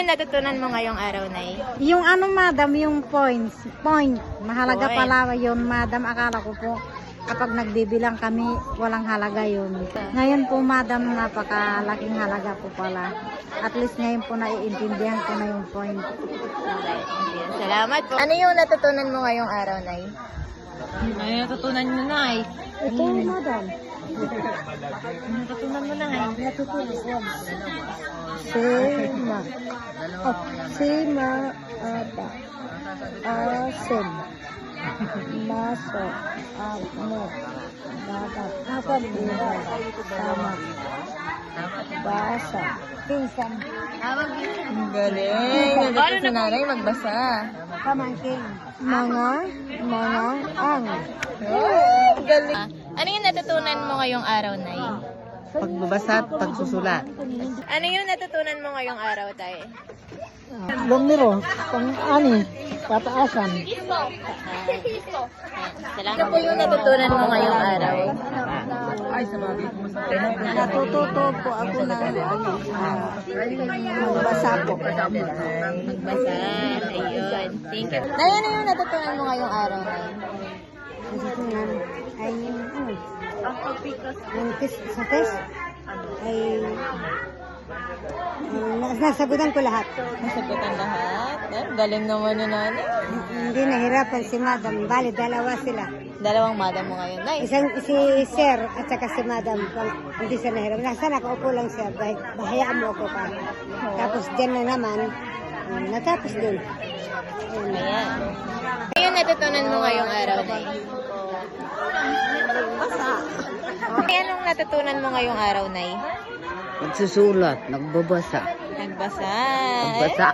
yung natutunan mo ngayong araw, Nay? Yung ano, madam, yung point. Mahalaga Point. pala yun, madam. Akala ko po, kapag nagbibilang kami, walang halaga yun. Ngayon po, madam, napakalaking halaga po pala. At least ngayon po naiintindihan ko na yung point. Salamat po. Ano yung natutunan mo ngayong araw, Nay? Ay, natutunan mo na eh. Ito, madam. Natutunan mo na eh. Natutunan ko. Sima. Sima. Asin. Maso. Ano. Dapat. Apat. Tama. Basa. Pinsan. Ang galing. Natuto si nanay magbasa. Pamangkin. Mga. Ang. Galing. Ano yung natutunan mo ngayong araw, Nay? Pagbabasa at pagsusulat. Ano yung natutunan mo ngayong araw, Tay? Lumiro. Pang-ani. Pataasan. Ano po yung natutunan mo ngayong araw? Natututo po ako ng magbasa po. Magbasa. Ayun. Thank you. Nay, ano yung natutunan mo ngayong araw, Nay? Natutunan ay yung yung sa test ay nasagutan ko lahat. Nasagutan lahat. Galing naman ni nanay. Hindi nahirapan si madam. Bali, dalawa sila. Dalawang madam mo ngayon, Nay. Si sir at saka si madam. Hindi siya nahirap. Nasa nakaupo lang siya. Bahayaan mo ako pa. Tapos dyan na naman, natapos din. Ayan. Ano yung natutunan mo ngayong araw, Nay? Ay, anong natutunan mo ngayong araw, Nay? Nagsusulat, nagbabasa. Nagbasa. Nagbasa.